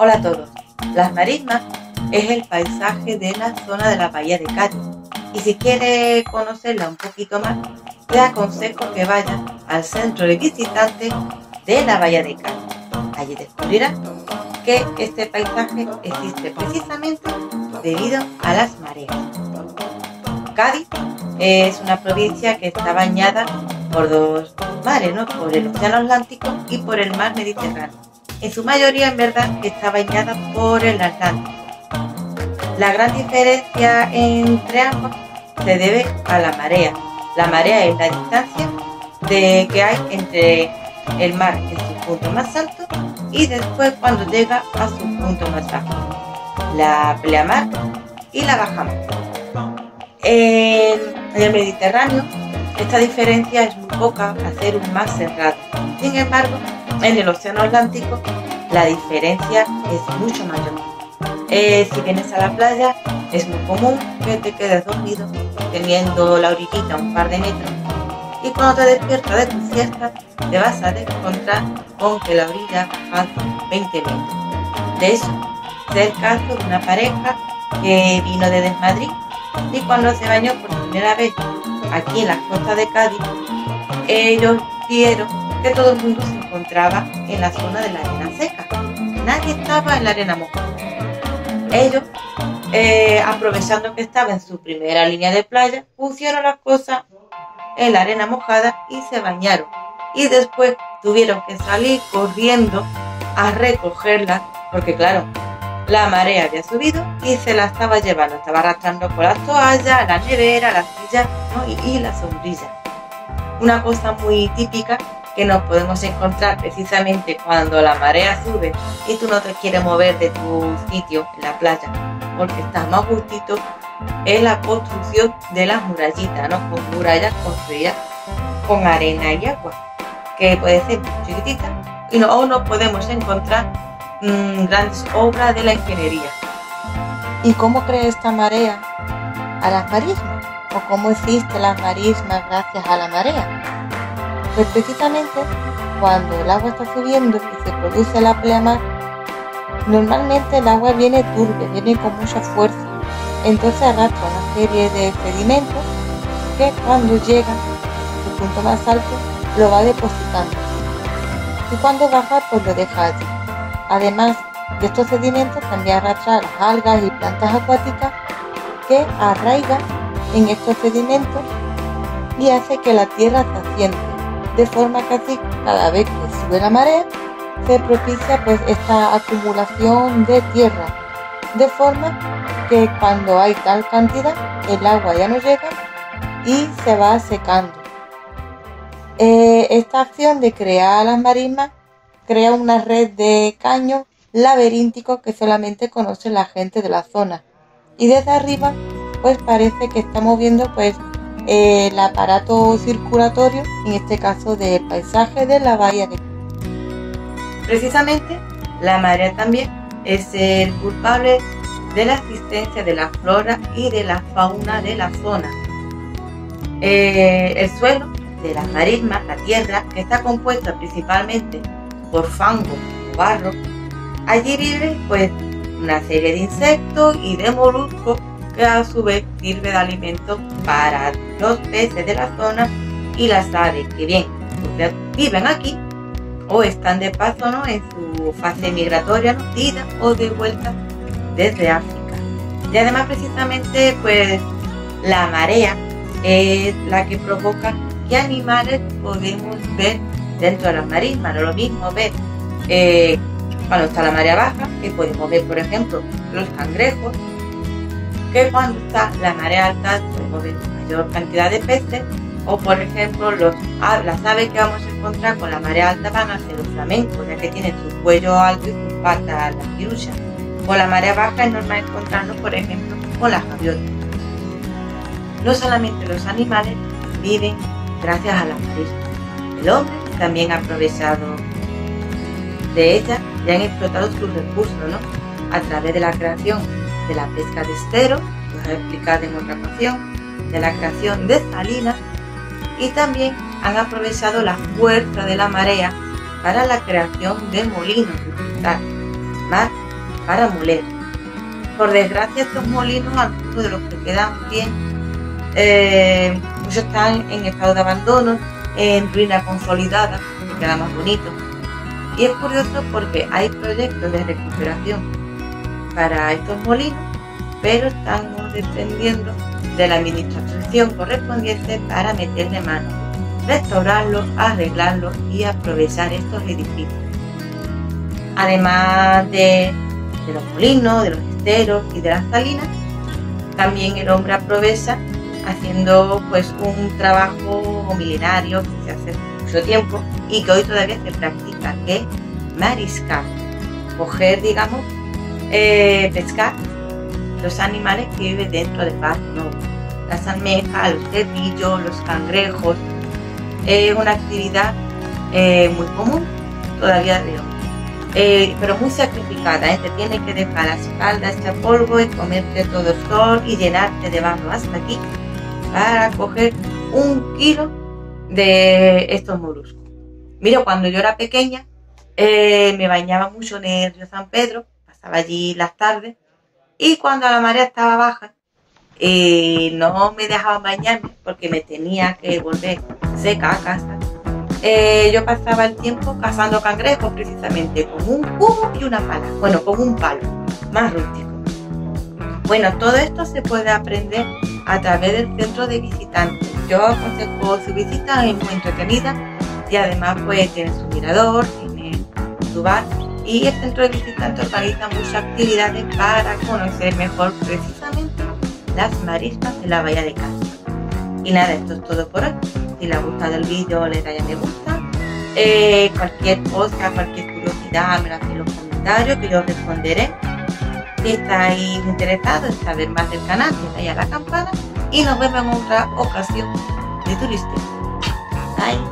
Hola a todos. Las marismas es el paisaje de la zona de la bahía de Cádiz, y si quieres conocerla un poquito más, te aconsejo que vayas al centro de visitantes de la bahía de Cádiz. Allí descubrirás que este paisaje existe precisamente debido a las mareas. Cádiz es una provincia que está bañada por dos mares, ¿no? Por el Océano Atlántico y por el mar Mediterráneo. En su mayoría, en verdad, está bañada por el Atlántico. La gran diferencia entre ambas se debe a la marea. La marea es la distancia que hay entre el mar en su punto más alto y después cuando llega a su punto más bajo. La pleamar y la bajamar. En el Mediterráneo, esta diferencia es muy poca al ser un mar cerrado. Sin embargo, en el Océano Atlántico, la diferencia es mucho mayor. Si vienes a la playa, es muy común que te quedes dormido teniendo la orillita un par de metros, y cuando te despiertas de tu siesta, te vas a encontrar con que la orilla falta 20 metros. De eso, es el caso de una pareja que vino desde Madrid, y cuando se bañó por primera vez aquí en las costas de Cádiz, ellos vieron que todo el mundo se encontraba en la zona de la arena seca. Nadie estaba en la arena mojada. Ellos, aprovechando que estaba en su primera línea de playa, pusieron las cosas en la arena mojada y se bañaron. Y después tuvieron que salir corriendo a recogerlas, porque claro, la marea había subido y se la estaba llevando. Estaba arrastrando con las toallas, la nevera, la silla, ¿no? y la sombrilla. Una cosa muy típica que nos podemos encontrar precisamente cuando la marea sube y tú no te quieres mover de tu sitio en la playa porque estás más gustito, es la construcción de las murallitas, ¿no? Con murallas construidas con arena y agua, que puede ser chiquitita, y no nos podemos encontrar grandes obras de la ingeniería. ¿Y cómo crea esta marea a las marismas? ¿O cómo existen las marismas gracias a la marea? Pues precisamente cuando el agua está subiendo y se produce la pleamar, normalmente el agua viene turbia, viene con mucha fuerza, entonces arrastra una serie de sedimentos que cuando llega a su punto más alto lo va depositando, y cuando baja pues lo deja allí. Además de estos sedimentos, también arrastra las algas y plantas acuáticas que arraigan en estos sedimentos y hace que la tierra se asiente, de forma que así cada vez que sube la marea se propicia pues esta acumulación de tierra, de forma que cuando hay tal cantidad el agua ya no llega y se va secando. Esta acción de crear las marismas crea una red de caños laberínticos que solamente conoce la gente de la zona, y desde arriba pues parece que estamos viendo pues el aparato circulatorio, en este caso del paisaje de la bahía de Cádiz. Precisamente la marea también es el culpable de la existencia de la flora y de la fauna de la zona. El suelo de las marismas, la tierra, que está compuesta principalmente por fango o barro, allí vive pues una serie de insectos y de moluscos que a su vez sirve de alimento para los peces de la zona y las aves que bien viven aquí o están de paso, ¿no? En su fase migratoria, ¿no? Ida o de vuelta desde África. Y además precisamente pues la marea es la que provoca qué animales podemos ver dentro de las marismas. No es lo mismo ver cuando está la marea baja, que podemos ver por ejemplo los cangrejos, que cuando está la marea alta podemos ver mayor cantidad de peces, o por ejemplo las aves que vamos a encontrar con la marea alta van a ser los flamencos, ya que tienen su cuello alto y sus patas las piruchas. Con la marea baja es normal encontrarnos por ejemplo con las gaviotas. No solamente los animales viven gracias a las marismas, el hombre también ha aprovechado de ellas y han explotado sus recursos, ¿no? A través de la creación de la pesca de esteros, lo he explicado en otra ocasión, de la creación de salinas, y también han aprovechado la fuerza de la marea para la creación de molinos. Más para moler. Por desgracia, estos molinos, algunos de los que quedan bien, muchos están en estado de abandono, en ruina consolidada, que queda más bonito. Y es curioso porque hay proyectos de recuperación para estos molinos, pero estamos dependiendo de la administración correspondiente para meterle mano, restaurarlos, arreglarlos y aprovechar estos edificios. Además de los molinos, de los esteros y de las salinas, también el hombre aprovecha haciendo pues un trabajo milenario que se hace hace mucho tiempo y que hoy todavía se practica, que es mariscar, coger, digamos, pescar los animales que viven dentro del mar, ¿no? Las almejas, los cerrillos, los cangrejos. Es una actividad muy común todavía de hoy, pero muy sacrificada, te tienes que dejar la espalda hecha polvo y comerte todo el sol y llenarte de barro hasta aquí para coger 1 kilo de estos moluscos. Mira, cuando yo era pequeña me bañaba mucho en el río San Pedro, pasaba allí las tardes, y cuando la marea estaba baja no me dejaban bañarme porque me tenía que volver seca a casa. Yo pasaba el tiempo cazando cangrejos, precisamente con un cubo y una pala, bueno, con un palo más rústico. Bueno, todo esto se puede aprender a través del centro de visitantes. Yo aconsejo su visita, es muy entretenida y además pues tiene su mirador, tiene su bar, y el centro de visitantes organiza muchas actividades para conocer mejor precisamente las marismas de la bahía de Cádiz. Y nada, esto es todo por hoy. Si les ha gustado el vídeo, le dais a me gusta. Cualquier cosa, cualquier curiosidad, me lo hacéis en los comentarios que yo os responderé. Si estáis interesados en saber más del canal, le dais a la campana y nos vemos en otra ocasión de Turisteo. Bye.